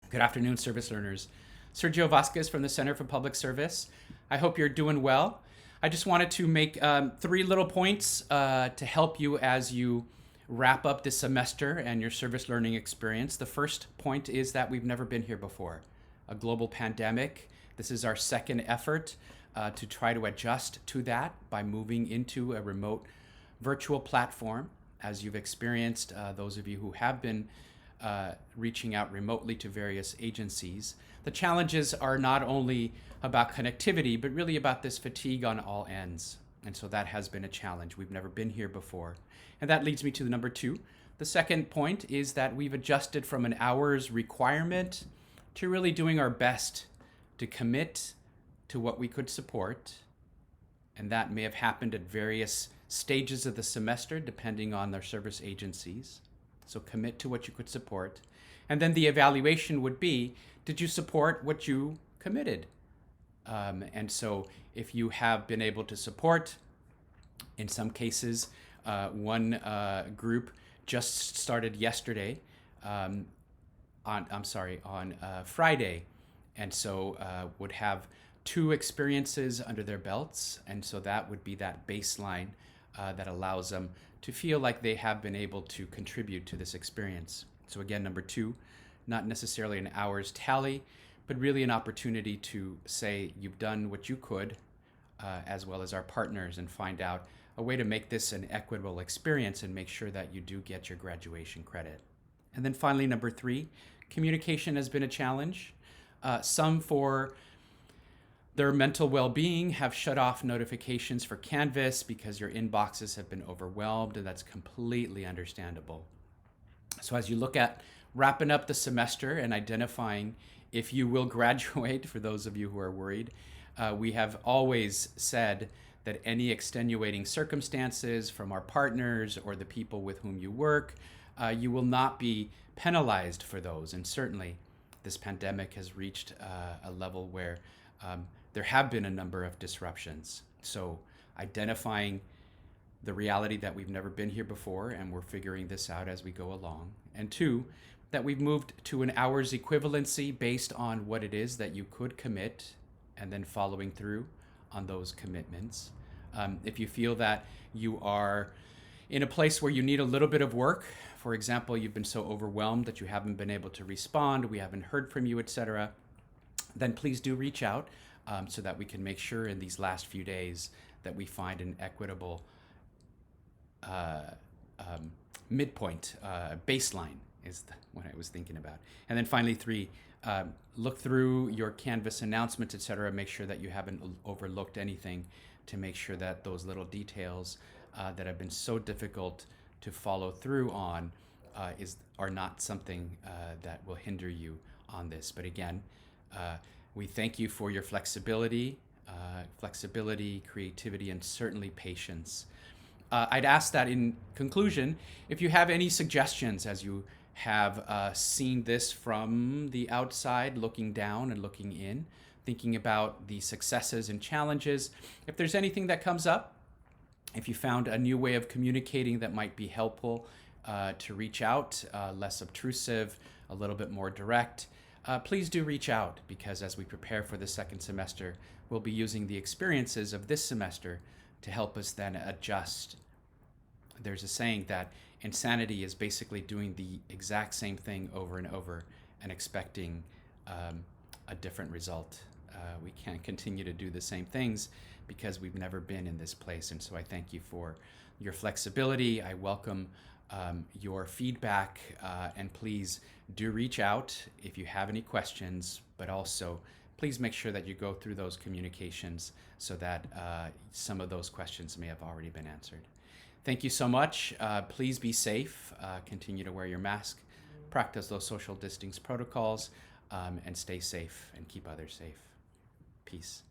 Good afternoon, service learners. Sergio Vasquez from the Center for Public Service. I hope you're doing well. I just wanted to make three little points to help you as you wrap up this semester and your service learning experience. The first point is that we've never been here before. A global pandemic. This is our second effort to try to adjust to that by moving into a remote virtual platform. As you've experienced, those of you who have been reaching out remotely to various agencies. The challenges are not only about connectivity, but really about this fatigue on all ends. And so that has been a challenge. We've never been here before. And that leads me to the number two. The second point is that we've adjusted from an hours requirement to really doing our best to commit to what we could support. And that may have happened at various stages of the semester, depending on their service agencies. So commit to what you could support. And then the evaluation would be, did you support what you committed? And so if you have been able to support, in some cases, one group just started yesterday, on Friday. And so would have 2 experiences under their belts. And so that would be that baseline that allows them to feel like they have been able to contribute to this experience. So again, number 2, not necessarily an hours tally, but really an opportunity to say you've done what you could, as well as our partners, and find out a way to make this an equitable experience and make sure that you do get your graduation credit. And then finally, number 3, communication has been a challenge. Some for their mental well-being have shut off notifications for Canvas because your inboxes have been overwhelmed, and that's completely understandable. So as you look at wrapping up the semester and identifying if you will graduate, for those of you who are worried, we have always said that any extenuating circumstances from our partners or the people with whom you work, you will not be penalized for those. And certainly this pandemic has reached a level where there have been a number of disruptions. So identifying the reality that we've never been here before and we're figuring this out as we go along. And 2, that we've moved to an hours equivalency based on what it is that you could commit and then following through on those commitments. If you feel that you are in a place where you need a little bit of work, for example, you've been so overwhelmed that you haven't been able to respond, we haven't heard from you, etc., then please do reach out so that we can make sure in these last few days that we find an equitable midpoint, baseline is what I was thinking about. And then finally 3, look through your Canvas announcements, etc. Make sure that you haven't overlooked anything to make sure that those little details that have been so difficult to follow through on are not something that will hinder you on this. But again, we thank you for your flexibility, creativity, and certainly patience. I'd ask that in conclusion, if you have any suggestions as you have seen this from the outside, looking down and looking in, thinking about the successes and challenges, if there's anything that comes up, if you found a new way of communicating that might be helpful to reach out, less obtrusive, a little bit more direct, please do reach out, because as we prepare for the second semester, we'll be using the experiences of this semester to help us then adjust. There's a saying that insanity is basically doing the exact same thing over and over and expecting a different result. We can't continue to do the same things because we've never been in this place. And so I thank you for your flexibility. I welcome your feedback, and please do reach out if you have any questions, but also please make sure that you go through those communications so that some of those questions may have already been answered. Thank you so much. Please be safe. Continue to wear your mask, practice those social distance protocols, and stay safe and keep others safe. Peace.